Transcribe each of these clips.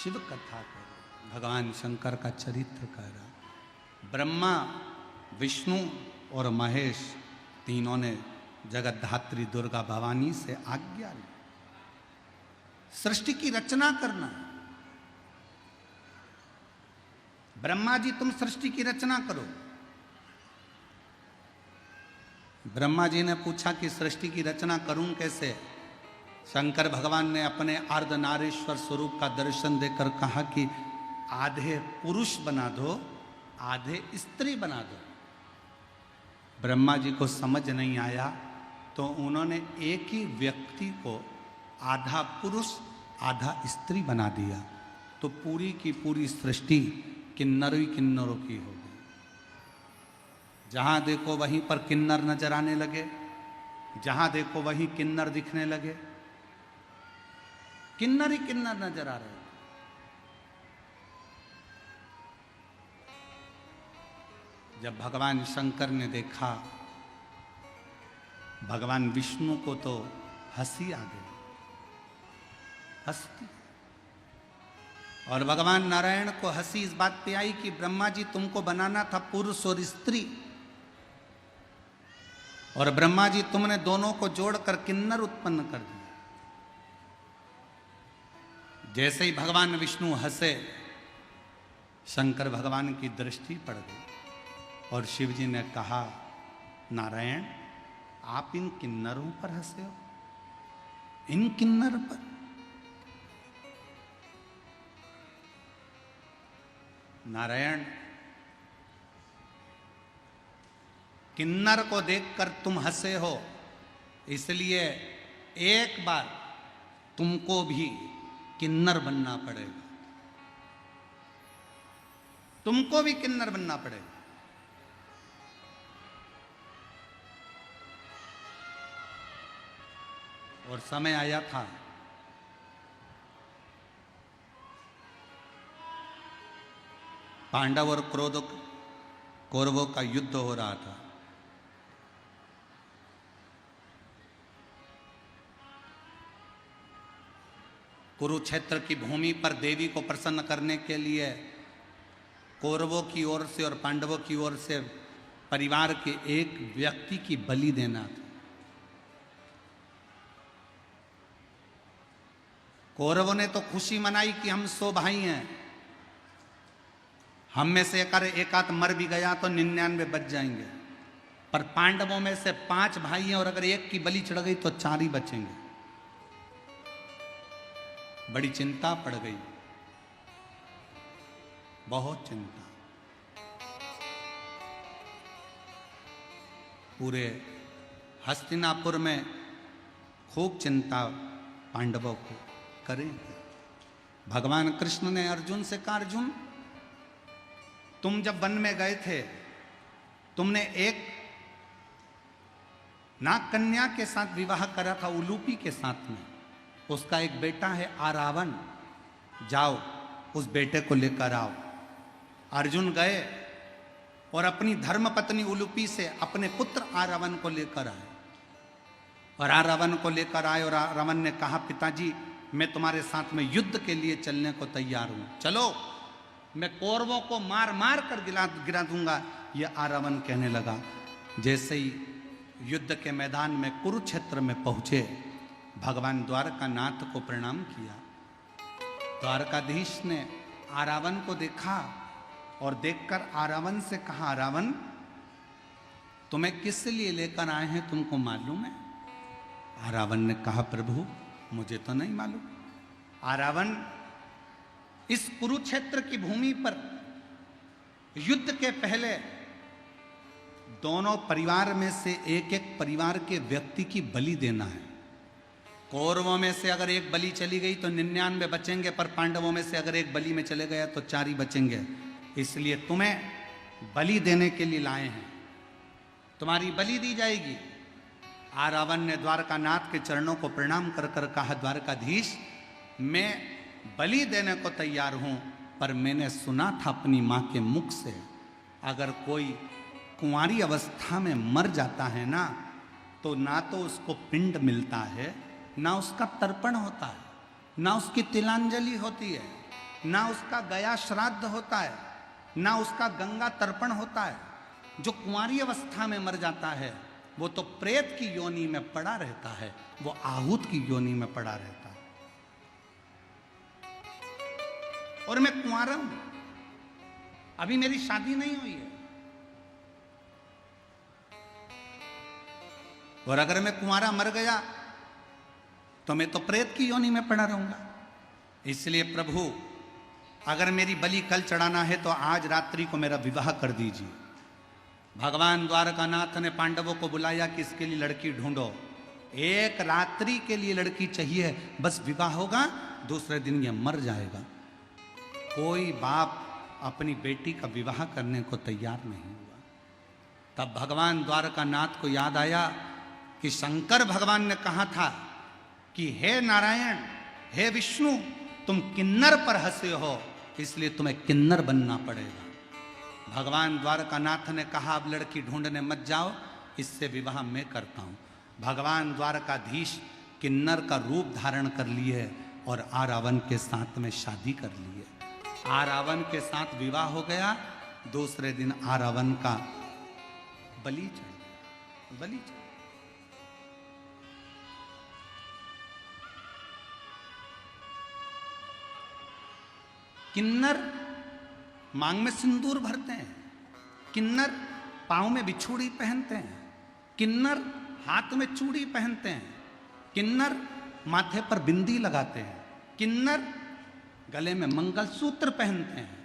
शिव कथा कर रहा, भगवान शंकर का चरित्र कर रहा। ब्रह्मा, विष्णु और महेश तीनों ने जगतधात्री दुर्गा भवानी से आज्ञा ली सृष्टि की रचना करना। ब्रह्मा जी तुम सृष्टि की रचना करो। ब्रह्मा जी ने पूछा कि सृष्टि की रचना करूं कैसे। शंकर भगवान ने अपने अर्धनारीश्वर स्वरूप का दर्शन देकर कहा कि आधे पुरुष बना दो, आधे स्त्री बना दो। ब्रह्मा जी को समझ नहीं आया तो उन्होंने एक ही व्यक्ति को आधा पुरुष आधा स्त्री बना दिया, तो पूरी की पूरी सृष्टि किन्नर ही किन्नरों की हो गई। जहां देखो वहीं पर किन्नर नजर आने लगे, जहां देखो वहीं किन्नर दिखने लगे, किन्नर ही किन्नर नजर आ रहे। जब भगवान शंकर ने देखा, भगवान विष्णु को तो हंसी आ गई, हंसती। और भगवान नारायण को हंसी इस बात पे आई कि ब्रह्मा जी तुमको बनाना था पुरुष और स्त्री, और ब्रह्मा जी तुमने दोनों को जोड़कर किन्नर उत्पन्न कर दिया। जैसे ही भगवान विष्णु हंसे, शंकर भगवान की दृष्टि पड़ गई और शिव जी ने कहा, नारायण आप इन किन्नरों पर हंसे हो, इन किन्नर पर। नारायण किन्नर को देखकर तुम हंसे हो, इसलिए एक बार तुमको भी किन्नर बनना पड़ेगा, तुमको भी किन्नर बनना पड़ेगा। और समय आया था पांडव और कौरवों का युद्ध हो रहा था। कुरुक्षेत्र की भूमि पर देवी को प्रसन्न करने के लिए कौरवों की ओर से और पांडवों की ओर से परिवार के एक व्यक्ति की बलि देना था। कौरवों ने तो खुशी मनाई कि हम 100 भाई हैं, हम में से एक आध मर भी गया तो 99 बच जाएंगे। पर पांडवों में से 5 भाई हैं और अगर एक की बलि चढ़ गई तो 4 ही बचेंगे। बड़ी चिंता पड़ गई, बहुत चिंता। पूरे हस्तिनापुर में खूब चिंता पांडवों को करें। भगवान कृष्ण ने अर्जुन से कहा, अर्जुन तुम जब वन में गए थे, तुमने एक नाग कन्या के साथ विवाह करा था, उलूपी के साथ में। उसका एक बेटा है आरावन, जाओ उस बेटे को लेकर आओ। अर्जुन गए और अपनी धर्म पत्नी उलूपी से अपने पुत्र आरावन को लेकर आए। और आरावन को लेकर आए और आरावन ने कहा, पिताजी मैं तुम्हारे साथ में युद्ध के लिए चलने को तैयार हूं, चलो मैं कौरवों को मार मार कर गिरा दूंगा। यह आरावन कहने लगा। जैसे ही युद्ध के मैदान में कुरुक्षेत्र में पहुंचे, भगवान द्वारकानाथ को प्रणाम किया। द्वारकाधीश ने आरावन को देखा और देखकर आरावन से कहा, आरावन तुम्हें किस लिए लेकर आए हैं, तुमको मालूम है? आरावन ने कहा, प्रभु मुझे तो नहीं मालूम। आरावन इस कुरुक्षेत्र की भूमि पर युद्ध के पहले दोनों परिवार में से एक एक परिवार के व्यक्ति की बलि देना है। कौरवों में से अगर एक बलि चली गई तो 99 बचेंगे, पर पांडवों में से अगर एक बलि में चले गया तो 4 ही बचेंगे। इसलिए तुम्हें बलि देने के लिए लाए हैं, तुम्हारी बलि दी जाएगी। आरावन ने द्वारकानाथ के चरणों को प्रणाम कर कर कहा, द्वारकाधीश मैं बलि देने को तैयार हूं, पर मैंने सुना था अपनी मां के मुख से, अगर कोई कुंवारी अवस्था में मर जाता है ना, तो ना तो उसको पिंड मिलता है, ना उसका तर्पण होता है, ना उसकी तिलांजलि होती है। ना उसका गया श्राद्ध होता है, ना उसका गंगा तर्पण होता है। जो कुंवारी अवस्था में मर जाता है वो तो प्रेत की योनि में पड़ा रहता है, वो आहूत की योनि में पड़ा रहता है। और मैं कुंवारा हूं, अभी मेरी शादी नहीं हुई है, और अगर मैं कुंवारा मर गया तो मैं तो प्रेत की योनि में पड़ा रहूंगा। इसलिए प्रभु, अगर मेरी बलि कल चढ़ाना है तो आज रात्रि को मेरा विवाह कर दीजिए। भगवान द्वारकानाथ ने पांडवों को बुलाया कि इसके लिए लड़की ढूंढो, एक रात्रि के लिए लड़की चाहिए, बस विवाह होगा, दूसरे दिन ये मर जाएगा। कोई बाप अपनी बेटी का विवाह करने को तैयार नहीं हुआ। तब भगवान द्वारकानाथ को याद आया कि शंकर भगवान ने कहा था कि हे नारायण, हे विष्णु, तुम किन्नर पर हंसे हो, इसलिए तुम्हें किन्नर बनना पड़ेगा। भगवान द्वारकानाथ ने कहा अब लड़की ढूंढने मत जाओ, इससे विवाह मैं करता हूं। भगवान द्वारकाधीश किन्नर का रूप धारण कर लिए और आरावन के साथ में शादी कर लिए। आरावन के साथ विवाह हो गया। दूसरे दिन आरावन का बलि चढ़। किन्नर मांग में सिंदूर भरते हैं, किन्नर पांव में बिछुड़ी पहनते हैं, किन्नर हाथ में चूड़ी पहनते हैं, किन्नर माथे पर बिंदी लगाते हैं, किन्नर गले में मंगलसूत्र पहनते हैं।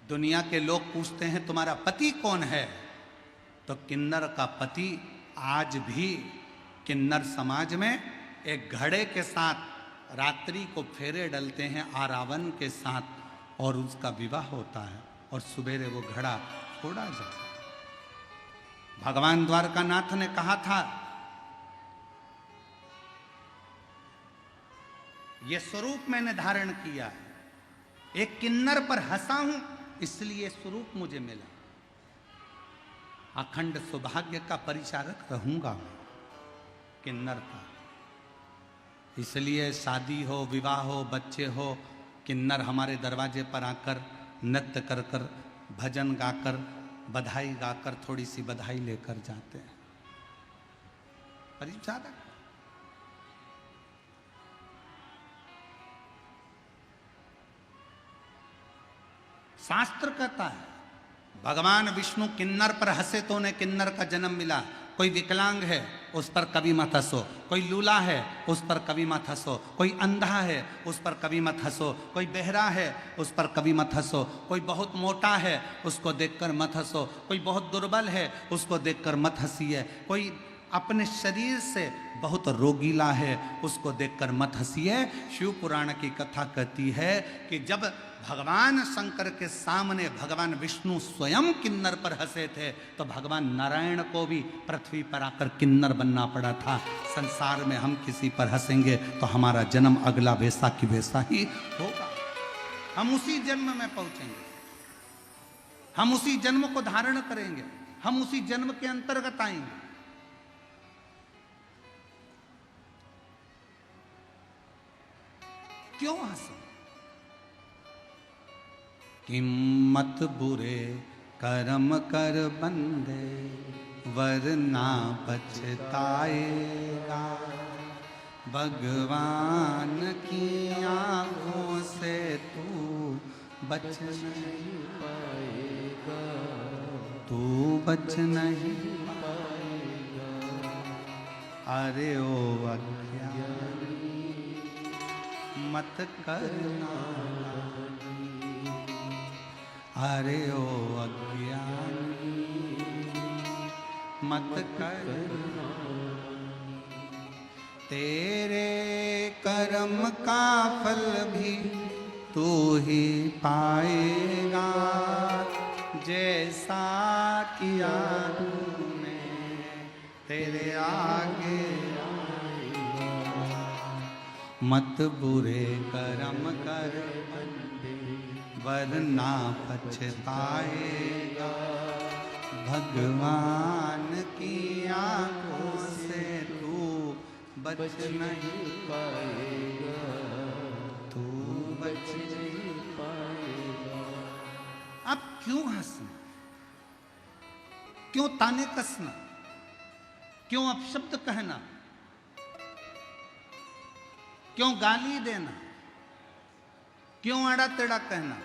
दुनिया के लोग पूछते हैं तुम्हारा पति कौन है, तो किन्नर का पति आज भी किन्नर समाज में एक घड़े के साथ रात्रि को फेरे डलते हैं आरावन के साथ, और उसका विवाह होता है और सवेरे वो घड़ा छोड़ा जाता है। भगवान द्वारकानाथ ने कहा था ये स्वरूप मैंने धारण किया है, एक किन्नर पर हंसा हूं इसलिए स्वरूप मुझे मिला। अखंड सौभाग्य का परिचारक रहूंगा मैं किन्नर का। इसलिए शादी हो, विवाह हो, बच्चे हो, किन्नर हमारे दरवाजे पर आकर नृत्य कर कर, भजन गाकर, बधाई गाकर थोड़ी सी बधाई लेकर जाते हैं। परिचारक शास्त्र कहता है भगवान विष्णु किन्नर पर हंसे तो उन्हें किन्नर का जन्म मिला। कोई विकलांग है उस पर कभी मत हंसो, कोई लूला है उस पर कभी मत हंसो, कोई अंधा है उस पर कभी मत हंसो, कोई बहरा है उस पर कभी मत हंसो, कोई बहुत मोटा है उसको देखकर मत हंसो, कोई बहुत दुर्बल है उसको देखकर मत हंसिए, कोई अपने शरीर से बहुत रोगीला है उसको देखकर मत हंसिए। शिव पुराण की कथा कहती है कि जब भगवान शंकर के सामने भगवान विष्णु स्वयं किन्नर पर हंसे थे तो भगवान नारायण को भी पृथ्वी पर आकर किन्नर बनना पड़ा था। संसार में हम किसी पर हंसेंगे तो हमारा जन्म अगला वैसा की वैसा ही होगा, हम उसी जन्म में पहुंचेंगे, हम उसी जन्म को धारण करेंगे, हम उसी जन्म के अंतर्गत आएंगे। क्यों हंसे? किम्मत बुरे कर्म कर बंदे वरना पछताएगा, भगवान की आंखों से तू बच नहीं पाएगा, तू बच नहीं पाएगा। अरे ओ अज्ञानी मत करना, अरे ओ अज्ञानी मत करना, तेरे कर्म का फल भी तू ही पाएगा, जैसा किया तूने तेरे आगे आएगा। मत बुरे कर्म कर वरना पछताएगा, भगवान की आंखों से तू बच नहीं पाएगा, तू बच नहीं पाएगा। क्यों हंसना, क्यों ताने कसना, क्यों अपशब्द कहना, क्यों गाली देना, क्यों आड़ा टेढ़ा कहना।